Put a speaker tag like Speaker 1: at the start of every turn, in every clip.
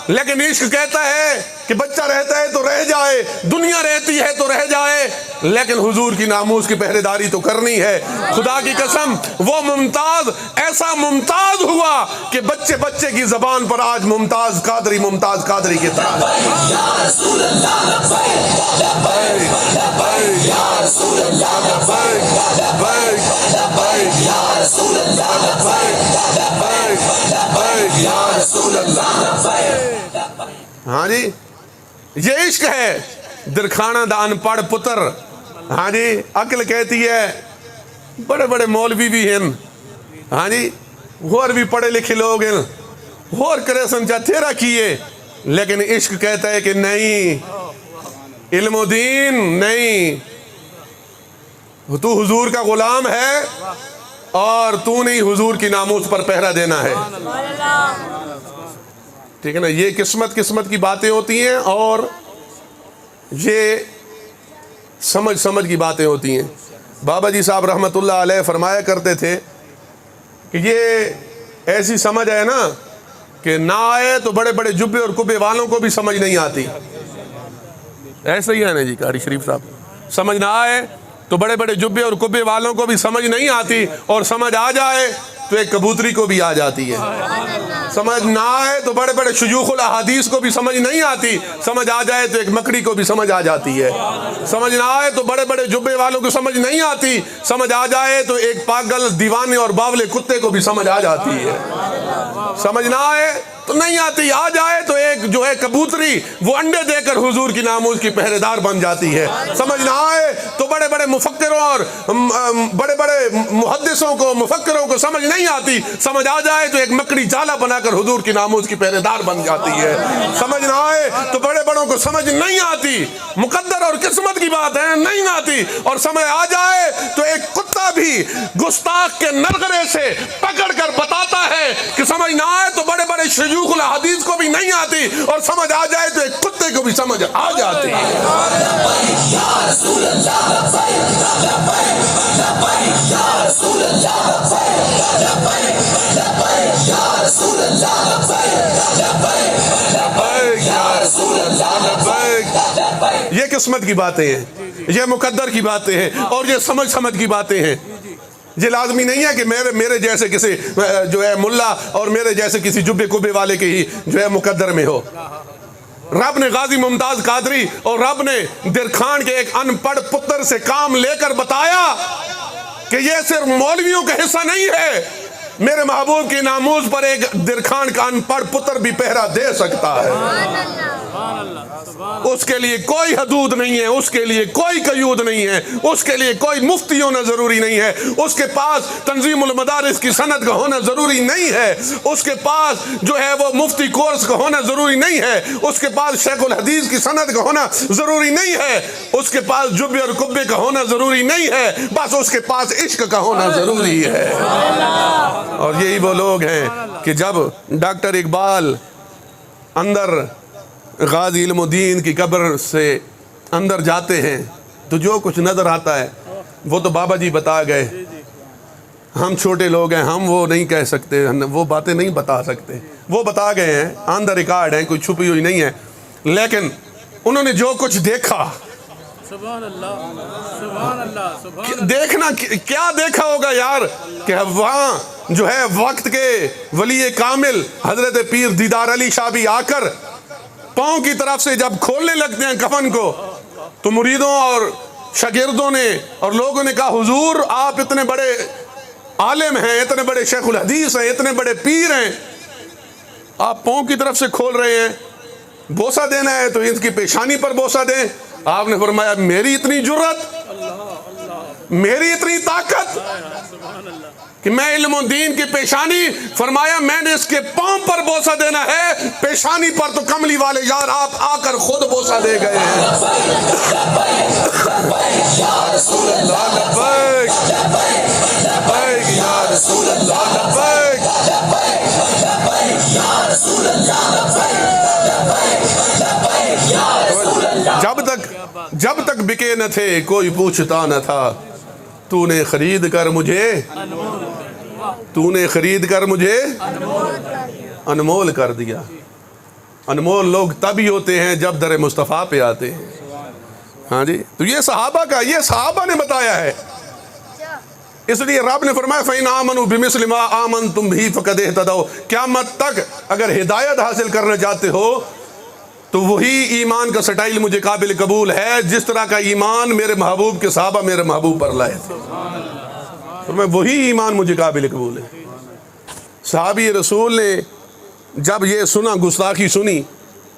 Speaker 1: لیکن عشق کہتا ہے کہ بچہ رہتا ہے تو رہ جائے، دنیا رہتی ہے تو رہ جائے، لیکن حضور کی ناموس کی پہرے داری تو کرنی ہے۔ خدا کی قسم وہ ممتاز ایسا ممتاز ہوا کہ بچے بچے کی زبان پر آج ممتاز قادری کی طرح ہاں جی، یہ عشق ہے۔ درخانہ دا ان پڑھ پتر، ہاں جی، عقل کہتی ہے بڑے بڑے مولوی بھی ہیں، ہاں جی، اور بھی پڑھے لکھے لوگ ہیں، اور کرے سمجھا تیرا کیے، لیکن عشق کہتا ہے کہ نہیں، علم و دین نہیں، تو حضور کا غلام ہے اور تو نہیں حضور کی ناموس پر پہرا دینا ہے۔ ٹھیک ہے نا، یہ قسمت کی باتیں ہوتی ہیں اور یہ سمجھ کی باتیں ہوتی ہیں۔ بابا جی صاحب رحمت اللہ علیہ فرمایا کرتے تھے کہ یہ ایسی سمجھ ہے نا کہ نہ آئے تو بڑے بڑے جبے اور کبے والوں کو بھی سمجھ نہیں آتی۔ ایسا ہی ہے نا جی قاری شریف صاحب، سمجھ نہ آئے تو بڑے بڑے جبے اور کبے والوں کو بھی سمجھ نہیں آتی، اور سمجھ آ جائے تو ایک کبوتری کو بھی آ جاتی ہے۔ سمجھ نہ آئے تو بڑے بڑے شیوخ الاحادیث کو بھی سمجھ نہیں آتی، سمجھ آ جائے تو ایک مکڑی کو بھی سمجھ آ جاتی ہے۔ سمجھ نہ آئے تو بڑے بڑے جبے والوں کو سمجھ نہیں آتی، سمجھ آ جائے تو ایک پاگل دیوانے اور باولے کتے کو بھی سمجھ آ جاتی ہے۔ سمجھ نہ آئے تو نہیں آتی، آ جائے تو ایک جو ہے کبوتری وہ انڈے دے کر حضور کی ناموس کی پہرے دار بن جاتی ہے۔ سمجھ نہ آئے تو بڑے بڑے مفکروں اور بڑے بڑے محدثوں کو مفکروں کو سمجھ نہیں آتی، سمجھ آ جائے تو ایک مکڑی جالا بنا کر حضور کی ناموس کی پہرے دار بن جاتی ہے۔ سمجھ نہ آئے تو بڑے بڑوں کو سمجھ نہیں آتی، مقدر اور قسمت کی بات ہے نہیں آتی، اور سمجھ آ جائے تو ایک کتا بھی گستاخ کے نرغرے سے پکڑ کر بتاتا ہے کہ سمجھ نہ آئے تو بڑے بڑے شیوخ الحدیث کو بھی نہیں آتی، اور سمجھ آ جائے تو ایک کتے کو بھی سمجھ آ جاتی ہے۔ یہ قسمت کی باتیں ہیں، یہ مقدر کی باتیں ہیں، اور یہ سمجھ کی باتیں ہیں۔ یہ لازمی نہیں ہے کہ میرے جیسے کسی جو ہے ملا اور میرے جیسے کسی جبے کبے والے کے ہی جو ہے مقدر میں ہو۔ رب نے غازی ممتاز قادری اور رب نے درخان کے ایک ان پڑھ پتر سے کام لے کر بتایا کہ یہ صرف مولویوں کا حصہ نہیں ہے، میرے محبوب کی ناموس پر ایک درخان کا ان پڑھ پتر بھی پہرا دے سکتا ہے۔ اس کے لیے کوئی حدود نہیں ہے، اس کے لیے کوئی قیود نہیں ہے، اس کے لیے کوئی مفتی ہونا ضروری نہیں ہے، اس کے پاس تنظیم المدارس کی سند کا ہونا ضروری نہیں ہے، اس کے پاس جو ہے وہ مفتی کورس کا ہونا ضروری نہیں ہے، اس کے پاس شیخ الحدیث کی سند کا ہونا ضروری نہیں ہے، اس کے پاس جبے اور کبے کا ہونا ضروری نہیں ہے، بس اس کے پاس عشق کا ہونا ضروری ہے۔ اور یہی وہ لوگ ہیں کہ جب ڈاکٹر اقبال اندر غازی علم الدین کی قبر سے اندر جاتے ہیں تو جو کچھ نظر آتا ہے وہ تو بابا جی بتا گئے، ہم چھوٹے لوگ ہیں، ہم وہ نہیں کہہ سکتے، وہ باتیں نہیں بتا سکتے، وہ بتا گئے ہیں، آن دا ریکارڈ ہیں، کوئی چھپی ہوئی نہیں ہے، لیکن انہوں نے جو کچھ دیکھا،
Speaker 2: سبحان اللہ سبحان اللہ سبحان
Speaker 1: دیکھنا کیا دیکھا ہوگا یار، کہ وہاں جو ہے وقت کے ولی کامل حضرت پیر دیدار علی شاہ بھی آ کر پاؤں کی طرف سے جب کھولنے لگتے ہیں کفن کو تو مریدوں اور شاگردوں نے اور لوگوں نے کہا حضور آپ اتنے بڑے عالم ہیں، اتنے بڑے شیخ الحدیث ہیں، اتنے بڑے پیر ہیں، آپ پاؤں کی طرف سے کھول رہے ہیں، بوسہ دینا ہے تو ان کی پیشانی پر بوسہ دیں۔ آپ نے فرمایا میری اتنی جرأت، میری اتنی طاقت کہ میں علم و دین کی پیشانی، فرمایا میں نے اس کے پاؤں پر بوسہ دینا ہے، پیشانی پر تو کملی والے یار آپ آ کر خود بوسہ دے گئے ہیں۔ جب تک بکے نہ تھے کوئی پوچھتا نہ تھا، تو نے خرید کر مجھے انمول کر دیا۔ انمول لوگ تبھی ہوتے ہیں جب در مصطفیٰ پہ آتے ہیں. ہاں جی, تو یہ صحابہ کا, یہ صحابہ نے بتایا ہے. اس لیے رب نے فرمایا فَإِنْ آمَنُوا بِمِثْلِ مَا آمَنْتُمْ بِهِ فَقَدِ اهْتَدَوْا. قیامت تک اگر ہدایت حاصل کرنا چاہتے ہو تو وہی ایمان کا سٹائل مجھے قابل قبول ہے جس طرح کا ایمان میرے محبوب کے صحابہ میرے محبوب پر لائے تھے. فرمایا وہی ایمان مجھے قابل قبول ہے. صحابی رسول نے جب یہ سنا, گستاخی سنی,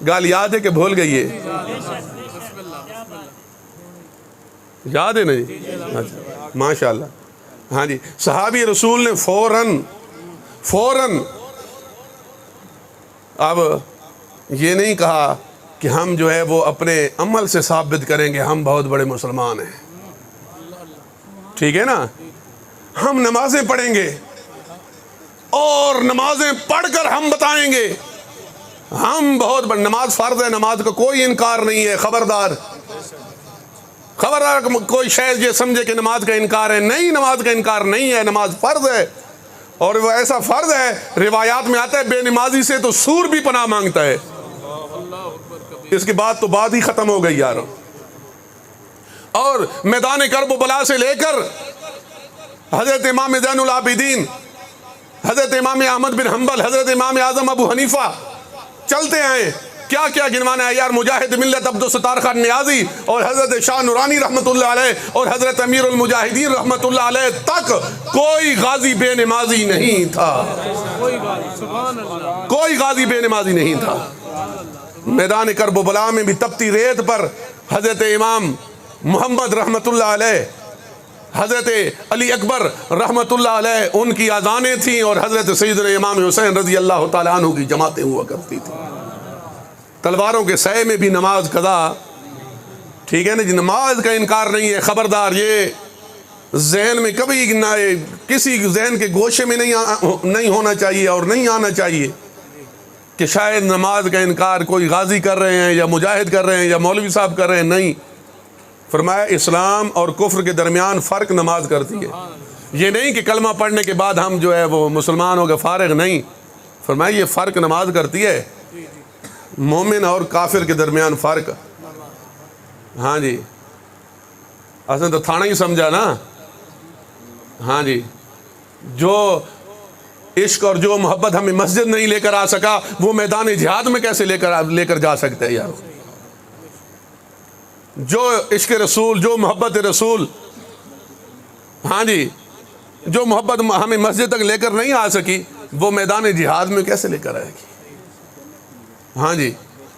Speaker 1: گال یاد ہے کہ بھول گئی ہے؟ یاد ہے نا جی؟ ماشاء اللہ. ہاں جی, صحابی رسول نے فوراً اب یہ نہیں کہا کہ ہم جو ہے وہ اپنے عمل سے ثابت کریں گے ہم بہت بڑے مسلمان ہیں. ٹھیک ہے نا, ہم نمازیں پڑھیں گے اور نمازیں پڑھ کر ہم بتائیں گے ہم بہت بڑے, نماز فرض ہے, نماز کا کوئی انکار نہیں ہے. خبردار کوئی شاید یہ سمجھے کہ نماز کا انکار ہے. نہیں, نماز کا انکار نہیں ہے, نماز فرض ہے. اور وہ ایسا فرض ہے, روایات میں آتا ہے بے نمازی سے تو سور بھی پناہ مانگتا ہے. اس کے بعد تو بات ہی ختم ہو گئی یارو. اور میدان کرب و بلا سے لے کر حضرت امام زین العابدین, حضرت امام احمد بن حنبل, حضرت امام اعظم ابو حنیفہ چلتے آئے. کیا کیا گنوانا ہے یار, مجاہد ملت عبدالستار خان نیازی اور حضرت شاہ نورانی رحمت اللہ علیہ اور حضرت امیر المجاہدین رحمت اللہ علیہ تک کوئی غازی بے نمازی نہیں تھا. کوئی غازی بے نمازی نہیں تھا. میدان کرب و بلا میں بھی تپتی ریت پر حضرت امام محمد رحمت اللہ علیہ, حضرت علی اکبر رحمت اللہ علیہ, ان کی اذانیں تھیں اور حضرت سیدنا امام حسین رضی اللہ تعالیٰ عنہ کی جماعتیں ہوا کرتی تھیں. تلواروں کے سائے میں بھی نماز قضا. ٹھیک ہے نا جی, نماز کا انکار نہیں ہے. خبردار, یہ ذہن میں کبھی نہ, کسی ذہن کے گوشے میں نہیں ہونا چاہیے اور نہیں آنا چاہیے کہ شاید نماز کا انکار کوئی غازی کر رہے ہیں یا مجاہد کر رہے ہیں یا مولوی صاحب کر رہے ہیں. نہیں, فرمایا اسلام اور کفر کے درمیان فرق نماز کرتی ہے. یہ نہیں کہ کلمہ پڑھنے کے بعد ہم جو ہے وہ مسلمان ہو گئے فارغ. نہیں, فرمایا یہ فرق نماز کرتی ہے. مومن اور کافر کے درمیان فرق. ہاں جی, اصل تو تھانہ ہی سمجھا نا. ہاں جی, جو عشق اور جو محبت ہمیں مسجد نہیں لے کر آ سکا وہ میدان جہاد میں کیسے لے کر جا سکتے ہیں یار. جو عشق رسول, جو محبت رسول, ہاں جی, جو محبت ہمیں مسجد تک لے کر نہیں آ سکی وہ میدان جہاد میں کیسے لے کر آئے گی. ہاں جی,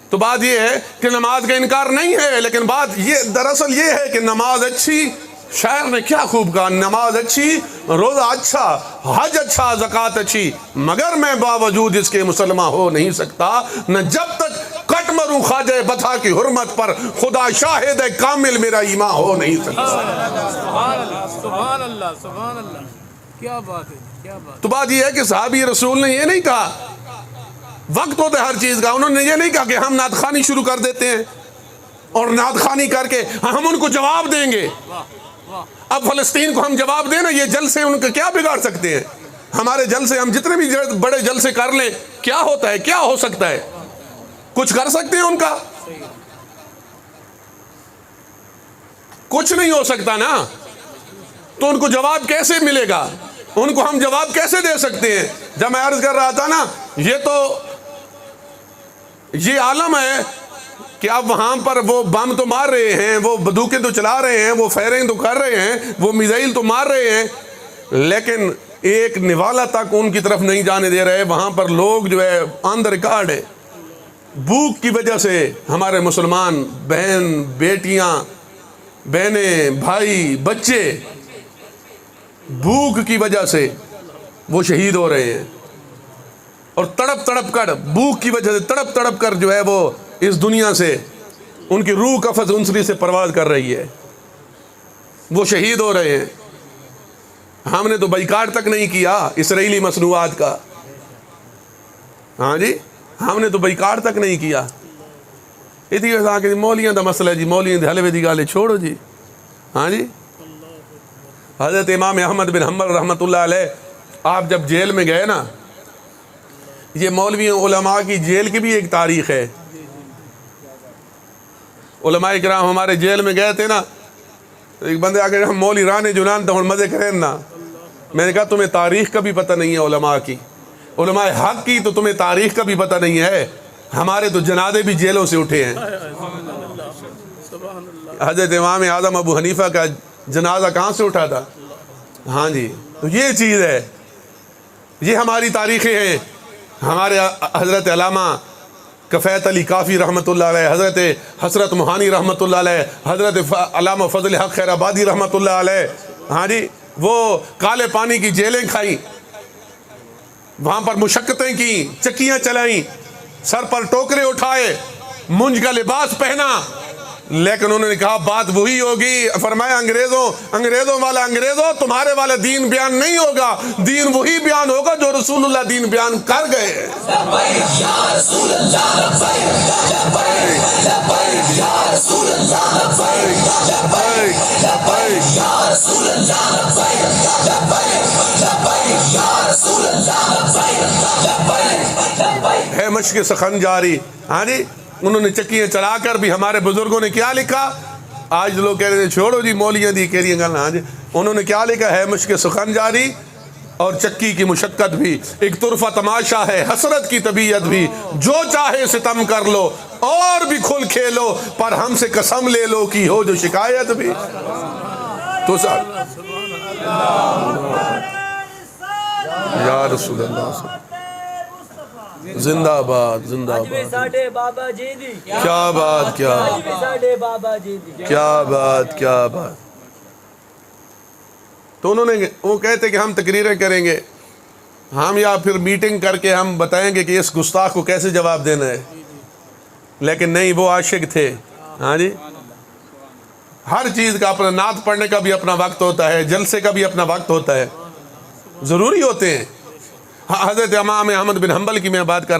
Speaker 1: تو بات یہ ہے کہ نماز کا انکار نہیں ہے, لیکن بات یہ دراصل یہ ہے کہ نماز اچھی, شاعر نے کیا خوب کہا, نماز اچھی, روزہ اچھا, حج اچھا, زکوٰۃ اچھی, مگر میں باوجود اس کے مسلمان ہو نہیں سکتا نہ جب تک کٹ مروں خواجہ بتا کی حرمت پر, خدا شاہد ہے کامل میرا ایمان ہو نہیں سکتا.
Speaker 2: سبحان اللہ, سبحان اللہ, کیا بات ہے, کیا بات.
Speaker 1: تو بات یہ ہے کہ صحابی رسول نے یہ نہیں کہا, وقت ہوتا ہے ہر چیز کا. انہوں نے یہ نہیں کہا کہ ہم نعت خوانی شروع کر دیتے ہیں اور نعت خوانی کر کے ہم ان کو جواب دیں گے. اب فلسطین کو ہم جواب دیں نا, یہ جلسے ان کا کیا بگاڑ سکتے ہیں؟ ہمارے جلسے, ہم جتنے بھی بڑے جلسے کر لیں, کیا ہوتا ہے, کیا ہو سکتا ہے؟ کچھ کر سکتے ہیں ان کا؟ کچھ نہیں ہو سکتا نا. تو ان کو جواب کیسے ملے گا, ان کو ہم جواب کیسے دے سکتے ہیں؟ جب میں عرض کر رہا تھا نا, یہ عالم ہے کہ اب وہاں پر وہ بم تو مار رہے ہیں, وہ بندوقیں تو چلا رہے ہیں, وہ فائرنگ تو کر رہے ہیں, وہ میزائل تو مار رہے ہیں, لیکن ایک نوالا تک ان کی طرف نہیں جانے دے رہے. وہاں پر لوگ جو ہے آن دا ریکارڈ ہے, بھوک کی وجہ سے ہمارے مسلمان بہن, بیٹیاں, بہنیں, بھائی, بچے بھوک کی وجہ سے وہ شہید ہو رہے ہیں. اور تڑپ تڑپ کر, بھوک کی وجہ سے تڑپ تڑپ کر جو ہے وہ اس دنیا سے, ان کی روح قفس انسری سے پرواز کر رہی ہے, وہ شہید ہو رہے ہیں. ہم نے تو بائیکاٹ تک نہیں کیا اسرائیلی مصنوعات کا. ہاں جی, ہم نے تو بائیکاٹ تک نہیں کیا. اتنی وجہ کہ مولیاں دا مسئلہ ہے جی, مولیاں دے حلوے دی گالے چھوڑو جی. ہاں جی, حضرت امام احمد بن حنبل رحمت اللہ علیہ, آپ جب جیل میں گئے نا یہ مولوی علماء کی جیل کی بھی ایک تاریخ ہے. علماء کرام ہمارے جیل میں گئے تھے نا، ایک بندے آگے ہم مولی رانے جنان تو مزے کریں نا. میں نے کہا تمہیں تاریخ کا بھی پتہ نہیں ہے علماء کی، علماء حق کی تو تمہیں تاریخ کا بھی پتہ نہیں ہے. ہمارے تو جنازے بھی جیلوں سے اٹھے ہیں. حضرت امام اعظم ابو حنیفہ کا جنازہ کہاں سے اٹھا تھا؟ ہاں جی. تو یہ چیز ہے، یہ ہماری تاریخیں ہیں. ہمارے حضرت علامہ کفیت علی کافی رحمۃ اللہ علیہ، حضرت حسرت موہانی رحمۃ اللہ علیہ، حضرت علامہ فضل حق خیر آبادی رحمۃ اللہ علیہ، ہاں جی، وہ کالے پانی کی جیلیں کھائیں، وہاں پر مشقتیں کی، چکیاں چلائیں، سر پر ٹوکرے اٹھائے، منج کا لباس پہنا، لیکن انہوں نے کہا بات وہی ہوگی. فرمایا انگریزوں والا انگریزوں، تمہارے والا دین بیان نہیں ہوگا، دین وہی بیان ہوگا جو رسول اللہ دین بیان کر گئے. ہے مشق سخن جاری. ہاں جی، انہوں نے چکیاں چلا کر بھی ہمارے بزرگوں نے کیا لکھا؟ آج لوگ کہہ رہے ہیں چھوڑو جی مولیاں دی کہہ رہی ہیں. ہاں جی، انہوں نے کیا لکھا ہے؟ مشق سخن جاری اور چکی کی مشقت بھی، ایک طرفہ تماشا ہے حسرت کی طبیعت بھی، جو چاہے ستم کر لو اور بھی کھل کھیلو، پر ہم سے قسم لے لو کی ہو جو شکایت بھی. تو یا رسول اللہ زندہ باد، زندہ باد. کیا بات، کیا کیا بات، کیا بات. تو انہوں نے وہ کہتے کہ ہم تقریریں کریں گے، ہم یا پھر میٹنگ کر کے ہم بتائیں گے کہ اس گستاخ کو کیسے جواب دینا ہے. لیکن نہیں، وہ عاشق تھے. ہاں جی، ہر چیز کا اپنا، نعت پڑھنے کا بھی اپنا وقت ہوتا ہے، جلسے کا بھی اپنا وقت ہوتا ہے، ضروری ہوتے ہیں. حضرت امام احمد بن حنبل کی میں بات کر